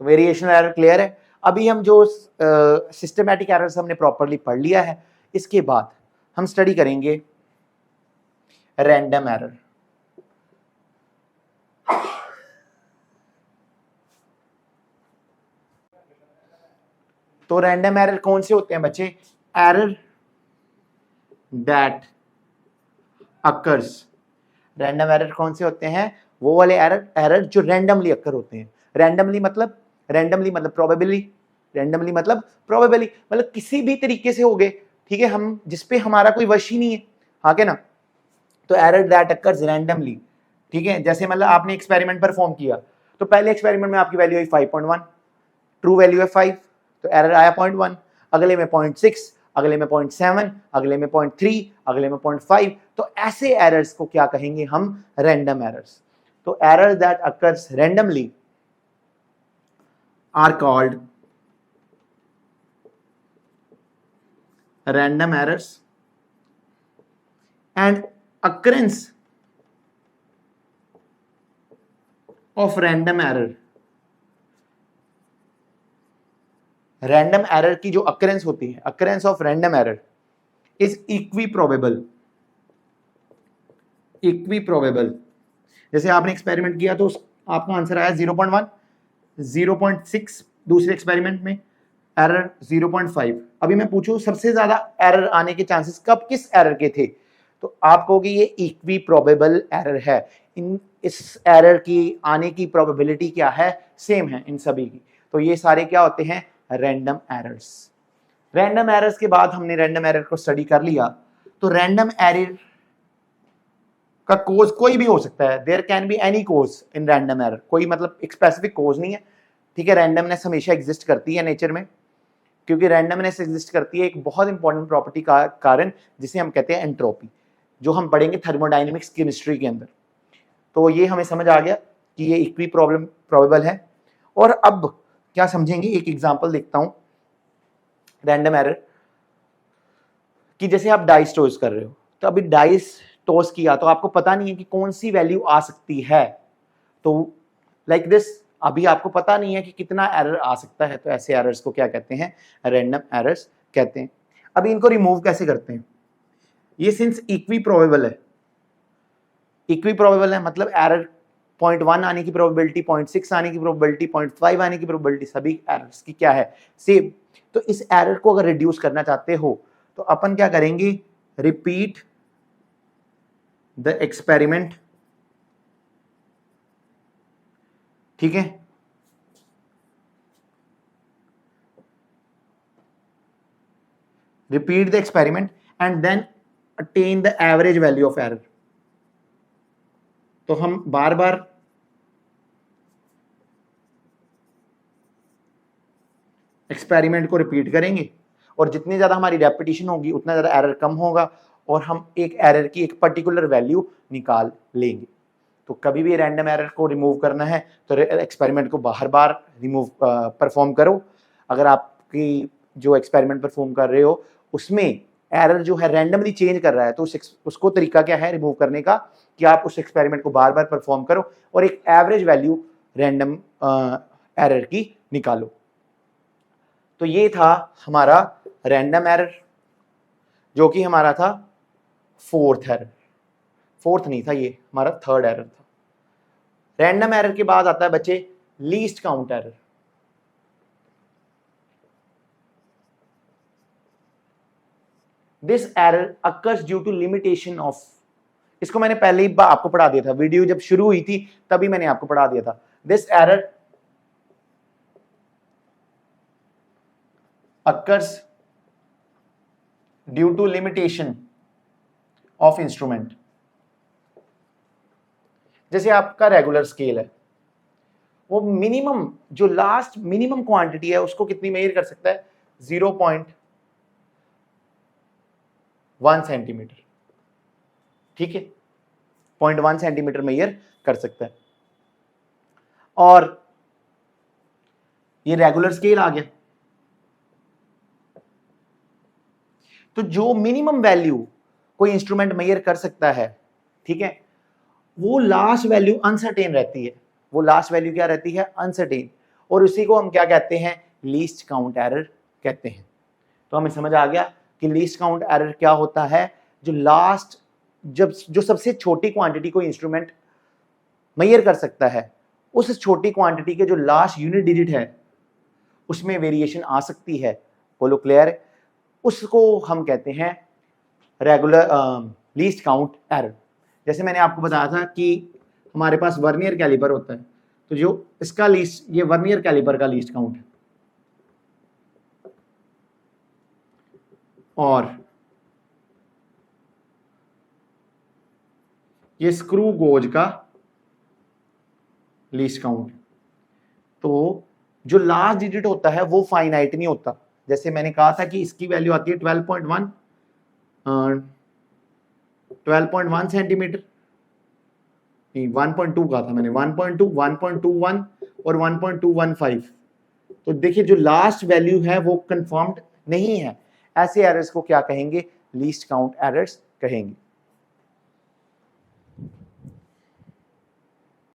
तो वेरिएशनल एरर क्लियर है। अभी हम जो सिस्टमैटिक एरर्स हमने प्रॉपरली पढ़ लिया है, इसके बाद हम स्टडी करेंगे रैंडम एरर। तो रैंडम एरर कौन से होते हैं बच्चे? Error that occurs. Random error कौन से होते हैं? वो वाले एरर जो रैंडमली अकर होते हैं। रैंडमली मतलब प्रोबेबली, रैंडमली मतलब प्रोबेबली, मतलब किसी भी तरीके से हो गए, ठीक है, हम जिस पे हमारा कोई वश ही नहीं है, हाँ के ना। तो एरर दैट अकर्स रैंडमली, ठीक है। जैसे मतलब आपने एक्सपेरिमेंट परफॉर्म किया, तो पहले एक्सपेरिमेंट में आपकी वैल्यू आई 5.1, ट्रू वैल्यू है 5, तो एरर आया 0.1, अगले में 0.6, अगले में 0.7, अगले में 0.3, अगले में 0.5। तो ऐसे एरर्स को क्या कहेंगे हम? Random errors. तो error that occurs randomly are called random errors, and occurrence of random error, random error की जो अकरेंस होती है, occurrence of random error is equiprobable. Equiprobable, जैसे आपने एक्सपेरिमेंट किया तो आपका आंसर आया 0.1, 0.6 दूसरे एक्सपेरिमेंट में, एरर 0.5। अभी मैं पूछूं सबसे ज्यादा एरर आने के चांसेस कब किस एरर के थे, तो आप कहोगे ये इक्वी प्रोबेबल एरर है। इस एरर की आने की प्रोबेबिलिटी क्या है? सेम है इन सभी की। तो ये सारे क्या होते हैं? Random errors. रैंडम एरर्स के बाद हमने रैंडम एरर को स्टडी कर लिया, तो रैंडम एरर का कोज कोई भी हो सकता है। There can be any cause in random error, कोई मतलब एक स्पेसिफिक कोज नहीं है, ठीक है। रैंडमनेस हमेशा एग्जिस्ट करती है नेचर में, क्योंकि रैंडमनेस एग्जिस्ट करती है एक बहुत इंपॉर्टेंट प्रॉपर्टी का कारण, जिसे हम कहते हैं एंट्रोपी, जो हम पढ़ेंगे थर्मोडायनेमिक्स केमिस्ट्री के अंदर। तो ये हमें समझ आ गया कि ये इक्वी प्रोबेबल है। और अब क्या समझेंगे, एक एग्जांपल देखता हूं रैंडम एरर कि जैसे आप डाइस टॉस कर रहे हो, तो अभी डाइस टॉस किया तो आपको पता नहीं है कि कौन सी वैल्यू आ सकती है, तो लाइक दिस, अभी आपको पता नहीं है कि कितना एरर आ सकता है, तो ऐसे एरर्स को क्या कहते हैं? रैंडम एरर्स कहते हैं। अभी इनको रिमूव कैसे करते हैं? ये सिंस इक्वी प्रोबेबल है, इक्वी प्रोबेबल है मतलब एरर 0.1 आने की प्रोबेबिलिटी, 0.6 आने की प्रोबेबिलिटी, 0.5 आने की प्रोबेबिलिटी, सभी एरर्स की क्या है, सेम। तो इस एरर को अगर रिड्यूस करना चाहते हो तो अपन क्या करेंगे, रिपीट द एक्सपेरिमेंट, ठीक है, repeat the experiment and then attain the average value of error. तो हम बार बार एक्सपेरिमेंट को रिपीट करेंगे और जितनी ज्यादा हमारी रेपिटेशन होगी उतना ज्यादा एरर कम होगा और हम एक एरर की एक पर्टिकुलर वैल्यू निकाल लेंगे। तो कभी भी रैंडम एरर को रिमूव करना है तो एक्सपेरिमेंट को बार बार रिमूव परफॉर्म करो। अगर आपकी जो एक्सपेरिमेंट परफॉर्म कर रहे हो उसमें एरर जो है रैंडमली चेंज कर रहा है तो उसको तरीका क्या है रिमूव करने का, कि आप उस एक्सपेरिमेंट को बार बार परफॉर्म करो और एक एवरेज वैल्यू रैंडम एरर की निकालो। तो ये था हमारा रैंडम एरर, जो कि हमारा था फोर्थ एरर, फोर्थ नहीं था, ये हमारा थर्ड एरर था। रैंडम एरर के बाद आता है बच्चे least count error. This error occurs due to limitation of, इसको मैंने पहले ही आपको पढ़ा दिया था, वीडियो जब शुरू हुई थी तभी मैंने आपको पढ़ा दिया था। This error occurs due to limitation of instrument। जैसे आपका रेगुलर स्केल है, वो मिनिमम जो लास्ट मिनिमम क्वांटिटी है उसको कितनी मेजर कर सकता है, 0.1 सेंटीमीटर, ठीक है, 0.1 सेंटीमीटर मेजर कर सकता है। और ये रेगुलर स्केल आ गया। तो जो मिनिमम वैल्यू कोई इंस्ट्रूमेंट मेजर कर सकता है, ठीक है, वो लास्ट वैल्यू अनसर्टेन रहती है। वो लास्ट वैल्यू क्या रहती है, अनसर्टेन, और उसी को हम क्या कहते हैं, लीस्ट काउंट एरर कहते हैं। तो हमें समझ आ गया कि लीस्ट काउंट एरर क्या होता है, जो लास्ट जो सबसे छोटी क्वांटिटी कोई इंस्ट्रूमेंट मेजर कर सकता है उस छोटी क्वांटिटी के जो लास्ट यूनिट डिजिट है उसमें वेरिएशन आ सकती है। बोलो क्लियर, उसको हम कहते हैं रेगुलर लीस्ट काउंट एरर। जैसे मैंने आपको बताया था कि हमारे पास वर्नियर कैलिपर होता है, तो जो इसका लीस्ट, ये वर्नियर कैलिपर का लीस्ट काउंट है, और ये स्क्रू गोज का लीस्ट काउंट। तो जो लास्ट डिजिट होता है वो फाइनाइट नहीं होता। जैसे मैंने कहा था कि इसकी वैल्यू आती है 12.1 सेंटीमीटर, 1.2 कहा था मैंने, 1.2, 1.21 और 1.215। तो देखिए जो लास्ट वैल्यू है वो कंफर्म्ड नहीं है। ऐसे एरर्स को क्या कहेंगे, लीस्ट काउंट एरर्स कहेंगे।